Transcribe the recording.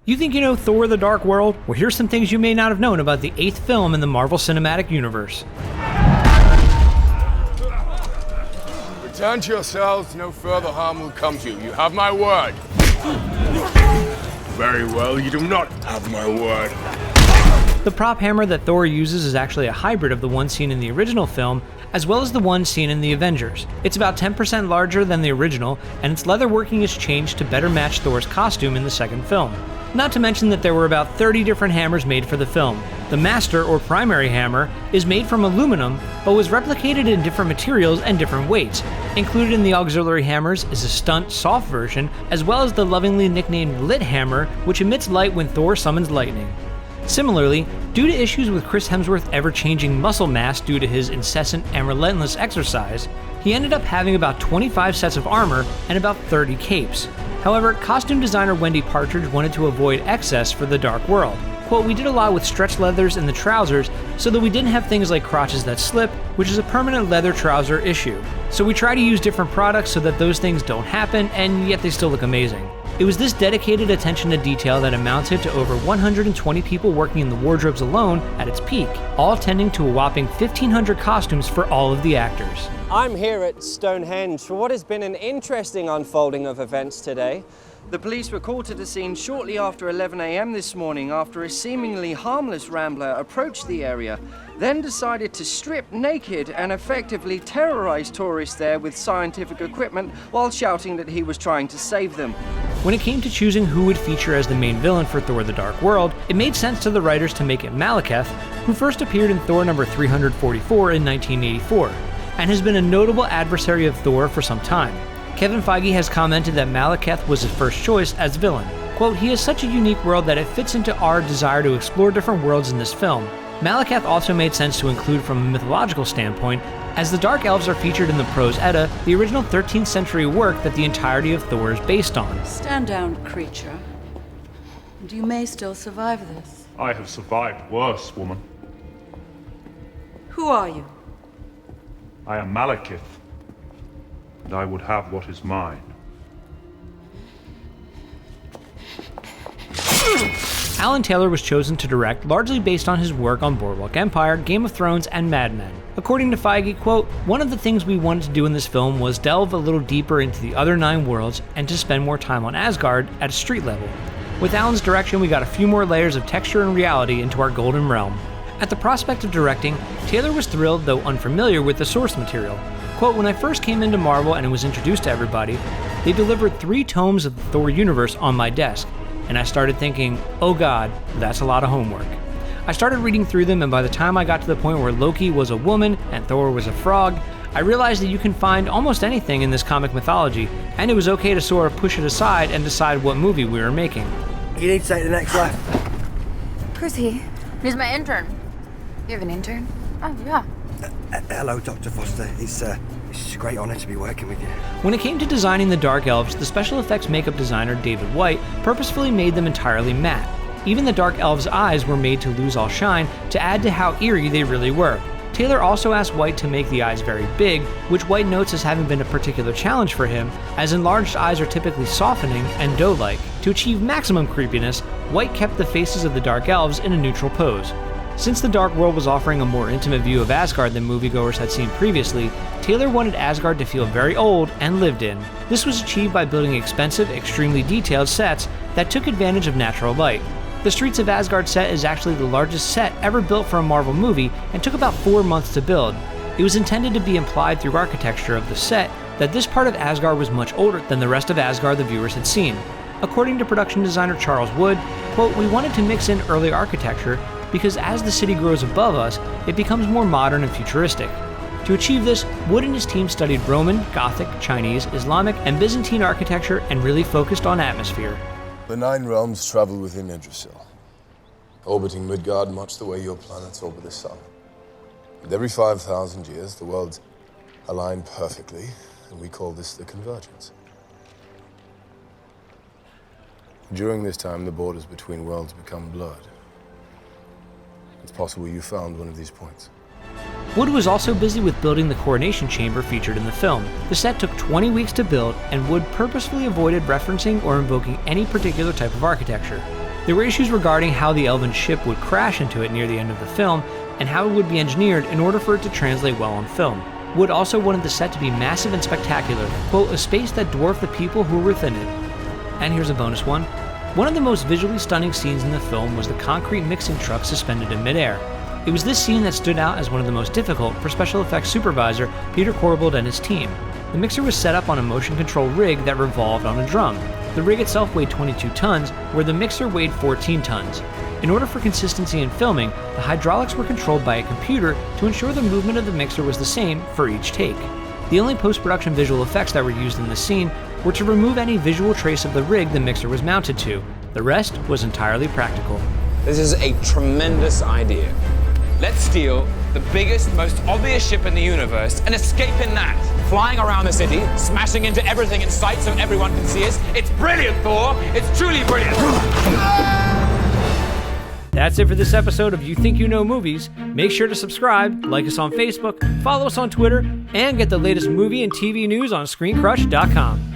You think you know Thor: The Dark World? Well, here's some things you may not have known about the 8th film in the Marvel Cinematic Universe. Return to yourselves, no further harm will come to you. You have my word. Very well, you do not have my word. The prop hammer that Thor uses is actually a hybrid of the one seen in the original film, as well as the one seen in the Avengers. It's about 10% larger than the original, and its leather working is changed to better match Thor's costume in the second film. Not to mention that there were about 30 different hammers made for the film. The master, or primary hammer, is made from aluminum, but was replicated in different materials and different weights. Included in the auxiliary hammers is a stunt, soft version, as well as the lovingly nicknamed Lit Hammer, which emits light when Thor summons lightning. Similarly, due to issues with Chris Hemsworth's ever-changing muscle mass due to his incessant and relentless exercise, he ended up having about 25 sets of armor and about 30 capes. However, costume designer Wendy Partridge wanted to avoid excess for the Dark World. Quote, "We did a lot with stretch leathers in the trousers so that we didn't have things like crotches that slip, which is a permanent leather trouser issue. So we try to use different products so that those things don't happen, and yet they still look amazing." It was this dedicated attention to detail that amounted to over 120 people working in the wardrobes alone at its peak, all tending to a whopping 1,500 costumes for all of the actors. I'm here at Stonehenge for what has been an interesting unfolding of events today. The police were called to the scene shortly after 11 a.m. this morning after a seemingly harmless rambler approached the area, then decided to strip naked and effectively terrorize tourists there with scientific equipment while shouting that he was trying to save them. When it came to choosing who would feature as the main villain for Thor: The Dark World, it made sense to the writers to make it Malekith, who first appeared in Thor number 344 in 1984, and has been a notable adversary of Thor for some time. Kevin Feige has commented that Malekith was his first choice as villain. Quote, "He is such a unique world that it fits into our desire to explore different worlds in this film. Malekith also made sense to include from a mythological standpoint, as the Dark Elves are featured in the Prose Edda, the original 13th century work that the entirety of Thor is based on." Stand down, creature, and you may still survive this. I have survived worse, woman. Who are you? I am Malekith, and I would have what is mine. Alan Taylor was chosen to direct largely based on his work on Boardwalk Empire, Game of Thrones, and Mad Men. According to Feige, quote, "One of the things we wanted to do in this film was delve a little deeper into the other 9 worlds and to spend more time on Asgard at a street level. With Alan's direction, we got a few more layers of texture and reality into our golden realm." At the prospect of directing, Taylor was thrilled, though unfamiliar with the source material. Quote, "When I first came into Marvel and it was introduced to everybody, they delivered 3 tomes of the Thor universe on my desk, and I started thinking, oh god, that's a lot of homework. I started reading through them, and by the time I got to the point where Loki was a woman and Thor was a frog, I realized that you can find almost anything in this comic mythology, and it was okay to sort of push it aside and decide what movie we were making." You need to take the next left. Who's he? He's my intern. You have an intern? Oh, yeah. Hello, Dr. Foster. It's a great honor to be working with you. When it came to designing the Dark Elves, the special effects makeup designer David White purposefully made them entirely matte. Even the Dark Elves' eyes were made to lose all shine to add to how eerie they really were. Taylor also asked White to make the eyes very big, which White notes as having been a particular challenge for him, as enlarged eyes are typically softening and doe-like. To achieve maximum creepiness, White kept the faces of the Dark Elves in a neutral pose. Since the Dark World was offering a more intimate view of Asgard than moviegoers had seen previously, Taylor wanted Asgard to feel very old and lived in. This was achieved by building expensive, extremely detailed sets that took advantage of natural light. The Streets of Asgard set is actually the largest set ever built for a Marvel movie and took about 4 months to build. It was intended to be implied through architecture of the set that this part of Asgard was much older than the rest of Asgard the viewers had seen. According to production designer Charles Wood, quote, "We wanted to mix in early architecture because as the city grows above us, it becomes more modern and futuristic." To achieve this, Wood and his team studied Roman, Gothic, Chinese, Islamic, and Byzantine architecture and really focused on atmosphere. The 9 realms travel within Yggdrasil, orbiting Midgard much the way your planets orbit the sun. And every 5,000 years, the worlds align perfectly, and we call this the Convergence. During this time, the borders between worlds become blurred. It's possible you found one of these points. Wood was also busy with building the coronation chamber featured in the film. The set took 20 weeks to build, and Wood purposefully avoided referencing or invoking any particular type of architecture. There were issues regarding how the elven ship would crash into it near the end of the film, and how it would be engineered in order for it to translate well on film. Wood also wanted the set to be massive and spectacular, quote, a space that dwarfed the people who were within it. And here's a bonus one. One of the most visually stunning scenes in the film was the concrete mixing truck suspended in midair. It was this scene that stood out as one of the most difficult for special effects supervisor Peter Corbold and his team. The mixer was set up on a motion control rig that revolved on a drum. The rig itself weighed 22 tons, where the mixer weighed 14 tons. In order for consistency in filming, the hydraulics were controlled by a computer to ensure the movement of the mixer was the same for each take. The only post-production visual effects that were used in the scene were to remove any visual trace of the rig the mixer was mounted to. The rest was entirely practical. This is a tremendous idea. Let's steal the biggest, most obvious ship in the universe and escape in that. Flying around the city, smashing into everything in sight so everyone can see us. It's brilliant, Thor! It's truly brilliant! That's it for this episode of You Think You Know Movies. Make sure to subscribe, like us on Facebook, follow us on Twitter, and get the latest movie and TV news on ScreenCrush.com.